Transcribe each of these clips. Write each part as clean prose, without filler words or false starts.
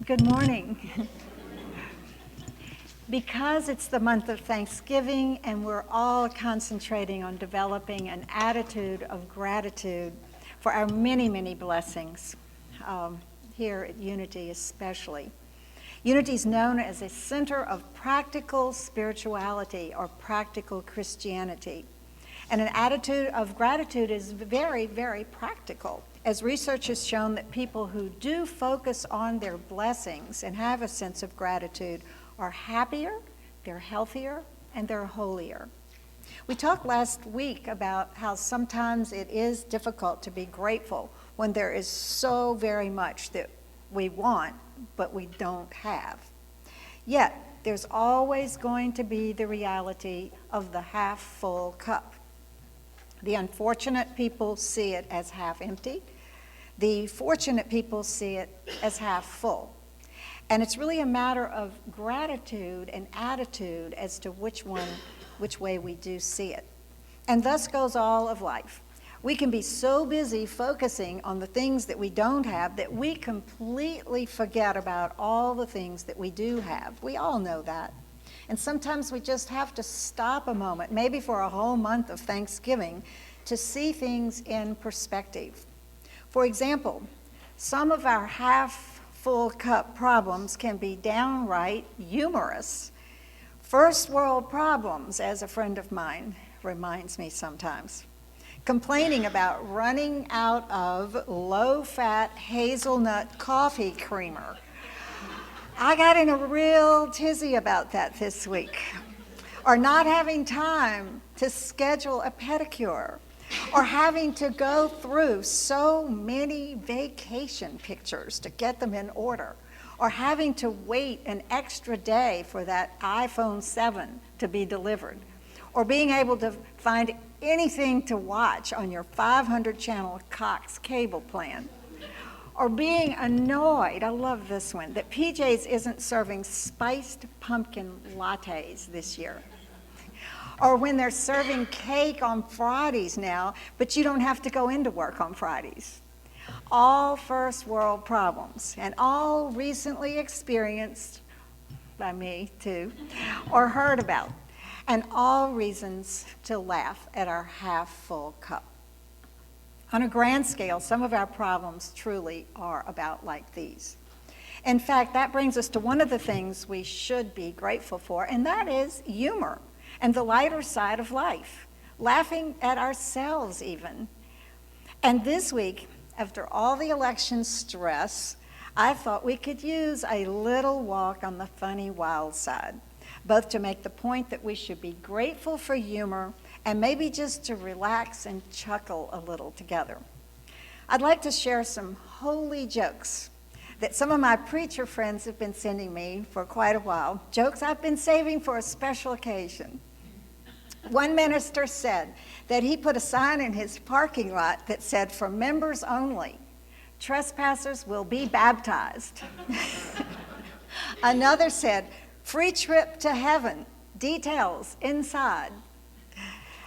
Good morning. Because it's the month of Thanksgiving and we're all concentrating on developing an attitude of gratitude for our many, many blessings, here at Unity especially. Unity is known as a center of practical spirituality or practical Christianity. And an attitude of gratitude is very, very practical, as research has shown that people who do focus on their blessings and have a sense of gratitude are happier, they're healthier, and they're holier. We talked last week about how sometimes it is difficult to be grateful when there is so very much that we want, but we don't have. Yet, there's always going to be the reality of the half-full cup. The unfortunate people see it as half empty. The fortunate people see it as half full. And it's really a matter of gratitude and attitude as to which way we do see it. And thus goes all of life. We can be so busy focusing on the things that we don't have that we completely forget about all the things that we do have. We all know that. And sometimes we just have to stop a moment, maybe for a whole month of Thanksgiving, to see things in perspective. For example, some of our half-full cup problems can be downright humorous. First world problems, as a friend of mine reminds me sometimes. Complaining about running out of low-fat hazelnut coffee creamer. I got in a real tizzy about that this week. Or not having time to schedule a pedicure. Or having to go through so many vacation pictures to get them in order. Or having to wait an extra day for that iPhone 7 to be delivered. Or being able to find anything to watch on your 500-channel Cox cable plan. Or being annoyed, I love this one, that PJ's isn't serving spiced pumpkin lattes this year. Or when they're serving cake on Fridays now, but you don't have to go into work on Fridays. All first world problems, and all recently experienced by me too, or heard about, and all reasons to laugh at our half-full cup. On a grand scale, some of our problems truly are about like these. In fact, that brings us to one of the things we should be grateful for, and that is humor and the lighter side of life, laughing at ourselves even. And this week, after all the election stress, I thought we could use a little walk on the funny wild side, both to make the point that we should be grateful for humor and maybe just to relax and chuckle a little together. I'd like to share some holy jokes that some of my preacher friends have been sending me for quite a while, jokes I've been saving for a special occasion. One minister said that he put a sign in his parking lot that said, "For members only, trespassers will be baptized." Another said, "Free trip to heaven, details inside."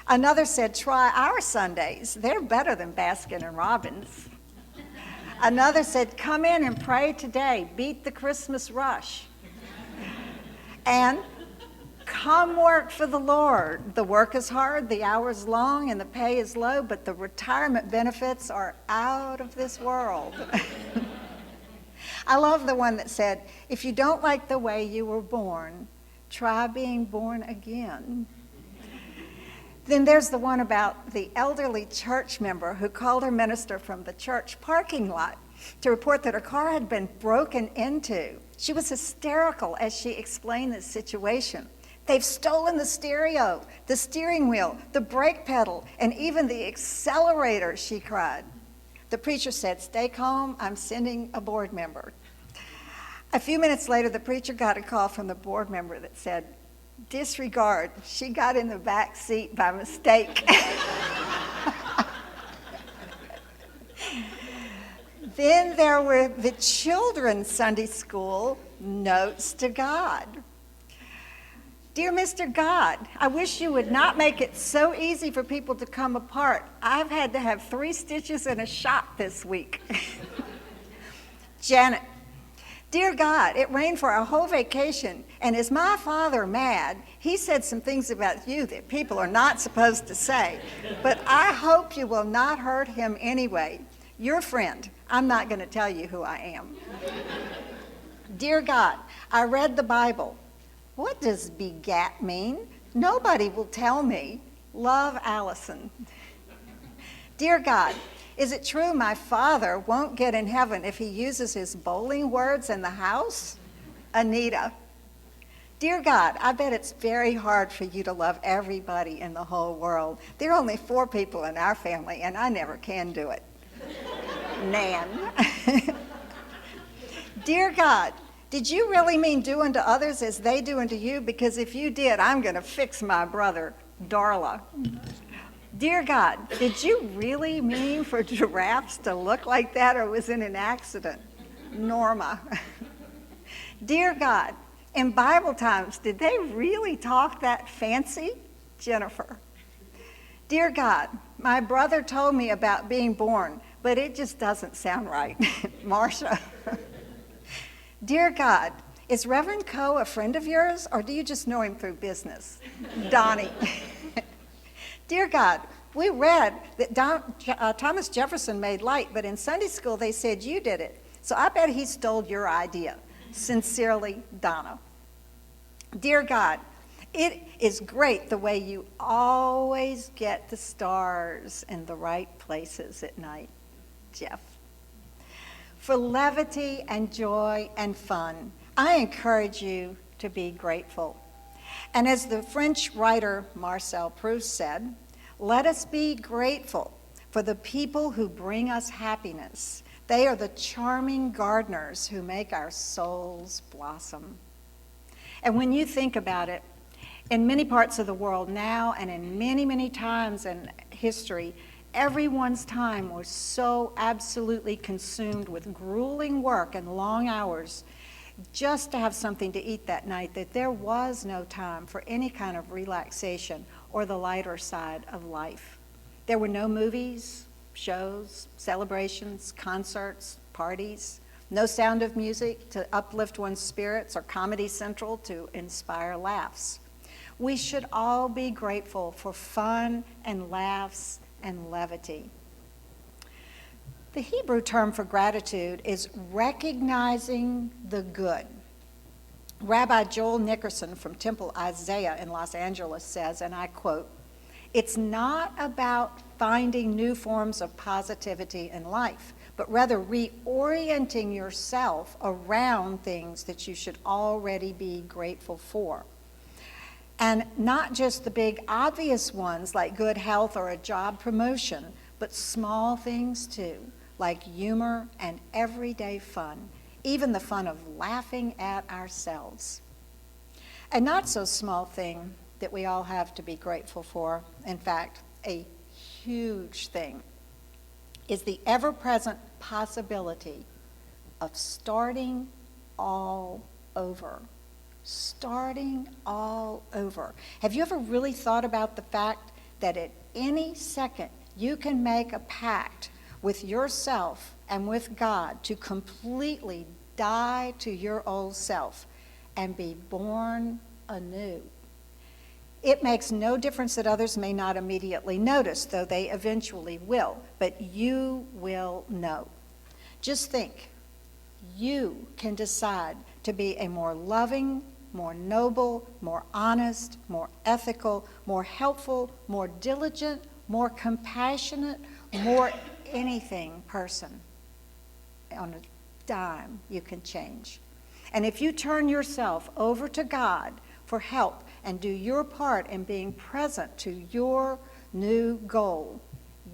Another said, "Try our Sundays, they're better than Baskin and Robbins." Another said, "Come in and pray today, beat the Christmas rush." And come work for the Lord. The work is hard, the hours long, and the pay is low, but the retirement benefits are out of this world. I love the one that said, "If you don't like the way you were born, try being born again." Then there's the one about the elderly church member who called her minister from the church parking lot to report that her car had been broken into. She was hysterical as she explained the situation. "They've stolen the stereo, the steering wheel, the brake pedal, and even the accelerator," she cried. The preacher said, "Stay calm, I'm sending a board member." A few minutes later, the preacher got a call from the board member that said, "Disregard, she got in the back seat by mistake." Then there were the children's Sunday school notes to God. "Dear Mr. God, I wish you would not make it so easy for people to come apart. I've had to have 3 stitches and a shot this week." Janet, Dear God, it rained for our whole vacation, and is my father mad? He said some things about you that people are not supposed to say, but I hope you will not hurt him anyway. Your friend. I'm not going to tell you who I am. Dear God, I read the Bible. What does begat mean? Nobody will tell me. Love, Allison. Dear God, is it true my father won't get in heaven if he uses his bowling words in the house? Anita. Dear God, I bet it's very hard for you to love everybody in the whole world. There are only 4 people in our family, and I never can do it. Nan. Dear God, did you really mean do unto others as they do unto you? Because if you did, I'm going to fix my brother, Darla. Dear God, did you really mean for giraffes to look like that, or was it an accident? Norma. Dear God, in Bible times, did they really talk that fancy? Jennifer. Dear God, my brother told me about being born, but it just doesn't sound right. Marcia. Dear God, is Reverend Coe a friend of yours, or do you just know him through business? Donnie. Dear God, we read that Thomas Jefferson made light, but in Sunday school they said you did it. So I bet he stole your idea. Sincerely, Donna. Dear God, it is great the way you always get the stars in the right places at night. Jeff. For levity and joy and fun, I encourage you to be grateful. And as the French writer Marcel Proust said, let us be grateful for the people who bring us happiness. They are the charming gardeners who make our souls blossom. And when you think about it, in many parts of the world now and in many, many times in history, everyone's time was so absolutely consumed with grueling work and long hours just to have something to eat that night that there was no time for any kind of relaxation or the lighter side of life. There were no movies, shows, celebrations, concerts, parties, no Sound of Music to uplift one's spirits or Comedy Central to inspire laughs. We should all be grateful for fun and laughs and levity. The Hebrew term for gratitude is recognizing the good. Rabbi Joel Nickerson from Temple Isaiah in Los Angeles says, and I quote, "It's not about finding new forms of positivity in life, but rather reorienting yourself around things that you should already be grateful for. And not just the big obvious ones like good health or a job promotion, but small things too, like humor and everyday fun, even the fun of laughing at ourselves. A not so small thing that we all have to be grateful for, in fact, a huge thing, is the ever-present possibility of starting all over. Starting all over. Have you ever really thought about the fact that at any second you can make a pact with yourself and with God to completely die to your old self and be born anew? It makes no difference that others may not immediately notice, though they eventually will, but you will know. Just think, you can decide to be a more loving, more noble, more honest, more ethical, more helpful, more diligent, more compassionate, more anything person. On a dime, you can change. And if you turn yourself over to God for help and do your part in being present to your new goal,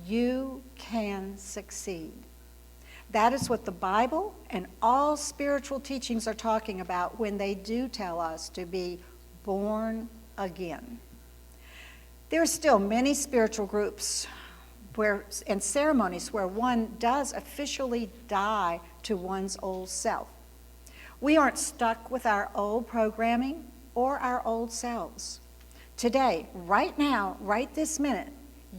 you can succeed. That is what the Bible and all spiritual teachings are talking about when they do tell us to be born again. There are still many spiritual groups and ceremonies where one does officially die to one's old self. We aren't stuck with our old programming or our old selves. Today, right now, right this minute,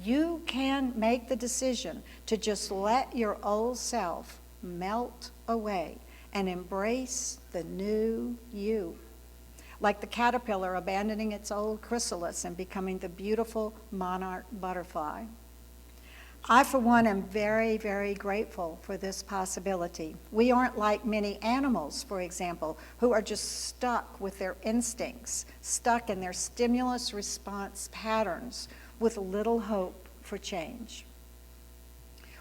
you can make the decision to just let your old self melt away and embrace the new you. Like the caterpillar abandoning its old chrysalis and becoming the beautiful monarch butterfly. I, for one, am very, very grateful for this possibility. We aren't like many animals, for example, who are just stuck with their instincts, stuck in their stimulus response patterns with little hope for change.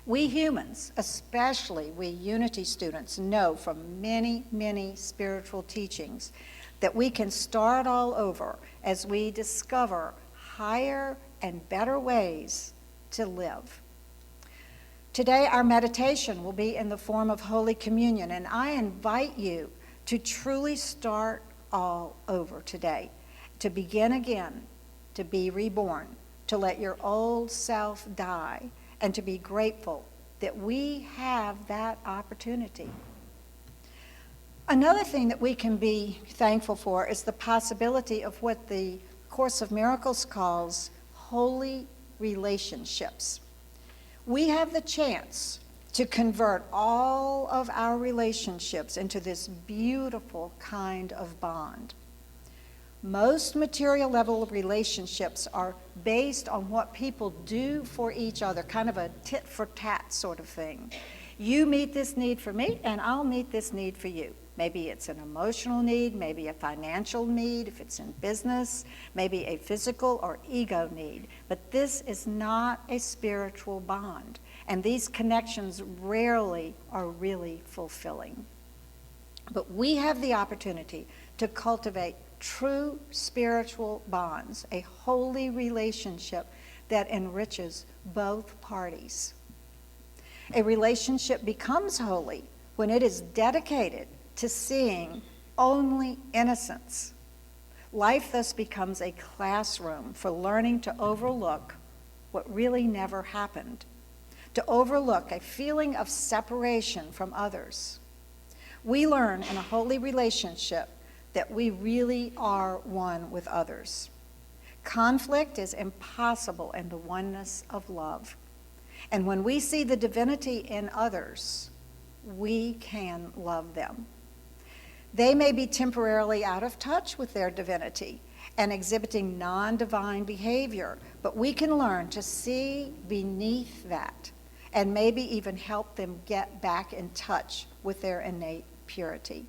We humans, especially we Unity students, know from many, many spiritual teachings that we can start all over as we discover higher and better ways to live. Today, our meditation will be in the form of Holy Communion, and I invite you to truly start all over today, to begin again, to be reborn, to let your old self die, and to be grateful that we have that opportunity. Another thing that we can be thankful for is the possibility of what the Course of Miracles calls holy relationships. We have the chance to convert all of our relationships into this beautiful kind of bond. Most material level of relationships are based on what people do for each other, kind of a tit for tat sort of thing. You meet this need for me, and I'll meet this need for you. Maybe it's an emotional need, maybe a financial need, if it's in business, maybe a physical or ego need. But this is not a spiritual bond, and these connections rarely are really fulfilling. But we have the opportunity to cultivate true spiritual bonds, a holy relationship that enriches both parties. A relationship becomes holy when it is dedicated to seeing only innocence. Life thus becomes a classroom for learning to overlook what really never happened, to overlook a feeling of separation from others. We learn in a holy relationship that we really are one with others. Conflict is impossible in the oneness of love. And when we see the divinity in others, we can love them. They may be temporarily out of touch with their divinity and exhibiting non-divine behavior, but we can learn to see beneath that and maybe even help them get back in touch with their innate purity.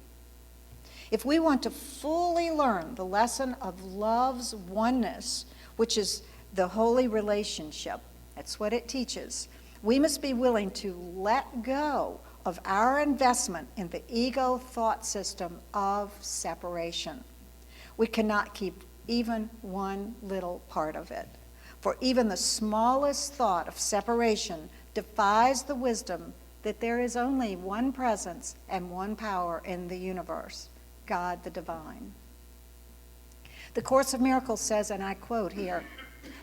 If we want to fully learn the lesson of love's oneness, which is the holy relationship, that's what it teaches, we must be willing to let go of our investment in the ego thought system of separation. We cannot keep even one little part of it, for even the smallest thought of separation defies the wisdom that there is only one presence and one power in the universe, God the divine. The Course of Miracles says, and I quote here,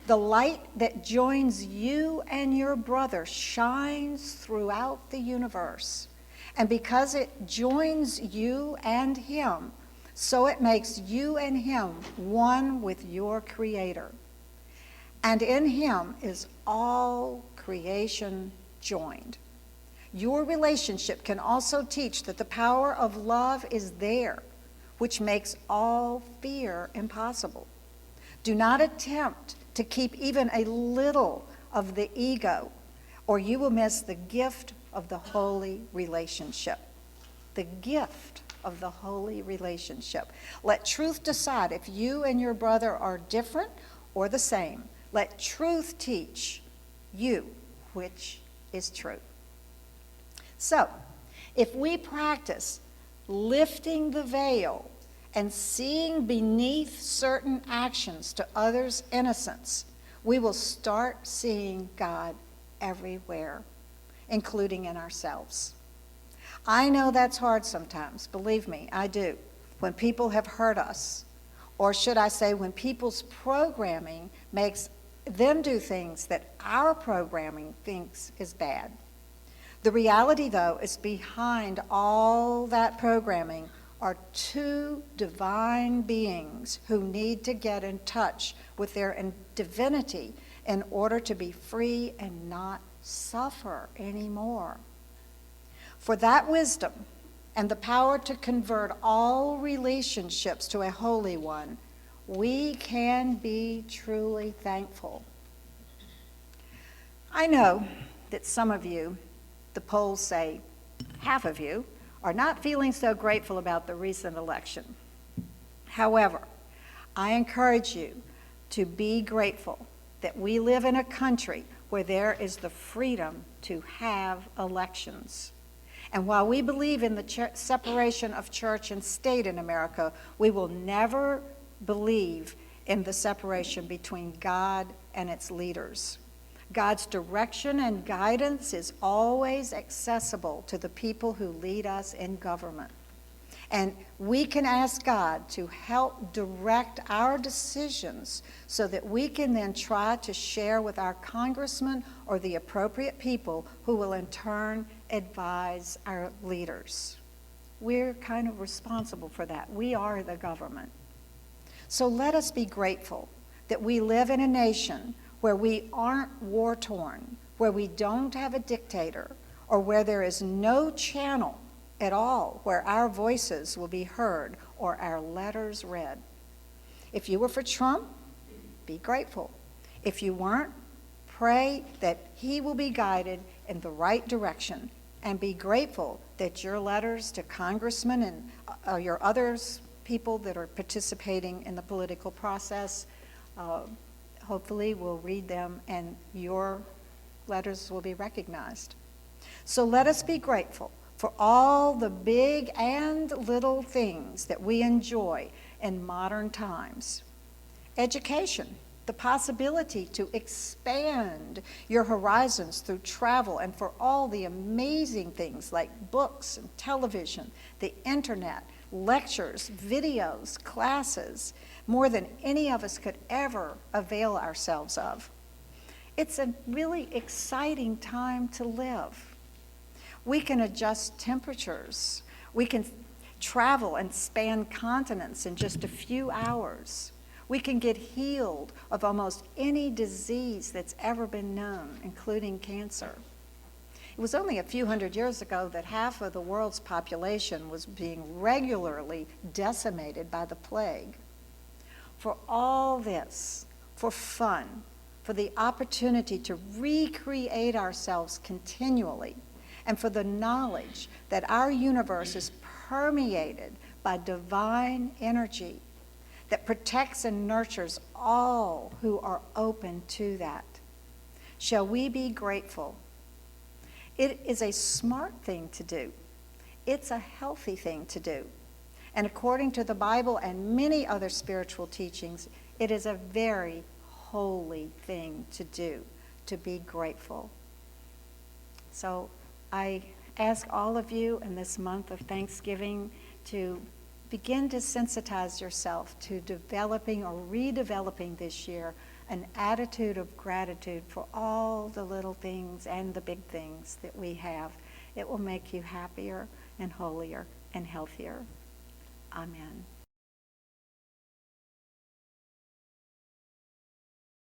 "The light that joins you and your brother shines throughout the universe. And because it joins you and him, so it makes you and him one with your Creator. And in him is all creation joined." Your relationship can also teach that the power of love is there, which makes all fear impossible. Do not attempt to keep even a little of the ego, or you will miss the gift of the holy relationship. The gift of the holy relationship. Let truth decide if you and your brother are different or the same. Let truth teach you which is true. So, if we practice lifting the veil and seeing beneath certain actions to others' innocence, we will start seeing God everywhere, including in ourselves. I know that's hard sometimes, believe me, I do, when people have hurt us, or should I say when people's programming makes them do things that our programming thinks is bad. The reality, though, is behind all that programming are two divine beings who need to get in touch with their divinity in order to be free and not suffer anymore. For that wisdom and the power to convert all relationships to a holy one, we can be truly thankful. I know that some of you, the polls say half of you, are not feeling so grateful about the recent election. However, I encourage you to be grateful that we live in a country where there is the freedom to have elections. And while we believe in the separation of church and state in America, we will never believe in the separation between God and its leaders. God's direction and guidance is always accessible to the people who lead us in government. And we can ask God to help direct our decisions so that we can then try to share with our congressmen or the appropriate people who will in turn advise our leaders. We're kind of responsible for that. We are the government. So let us be grateful that we live in a nation where we aren't war-torn, where we don't have a dictator, or where there is no channel at all where our voices will be heard or our letters read. If you were for Trump, be grateful. If you weren't, pray that he will be guided in the right direction, and be grateful that your letters to congressmen and your others people that are participating in the political process hopefully will read them and your letters will be recognized. So let us be grateful for all the big and little things that we enjoy in modern times. Education, the possibility to expand your horizons through travel, and for all the amazing things like books and television, the internet, lectures, videos, classes, more than any of us could ever avail ourselves of. It's a really exciting time to live. We can adjust temperatures. We can travel and span continents in just a few hours. We can get healed of almost any disease that's ever been known, including cancer. It was only a few hundred years ago that half of the world's population was being regularly decimated by the plague. For all this, for fun, for the opportunity to recreate ourselves continually, and for the knowledge that our universe is permeated by divine energy that protects and nurtures all who are open to that. Shall we be grateful? It is a smart thing to do. It's a healthy thing to do. And according to the Bible and many other spiritual teachings, it is a very holy thing to do, to be grateful. So I ask all of you in this month of Thanksgiving to begin to sensitize yourself to developing or redeveloping this year an attitude of gratitude for all the little things and the big things that we have. It will make you happier and holier and healthier. Amen.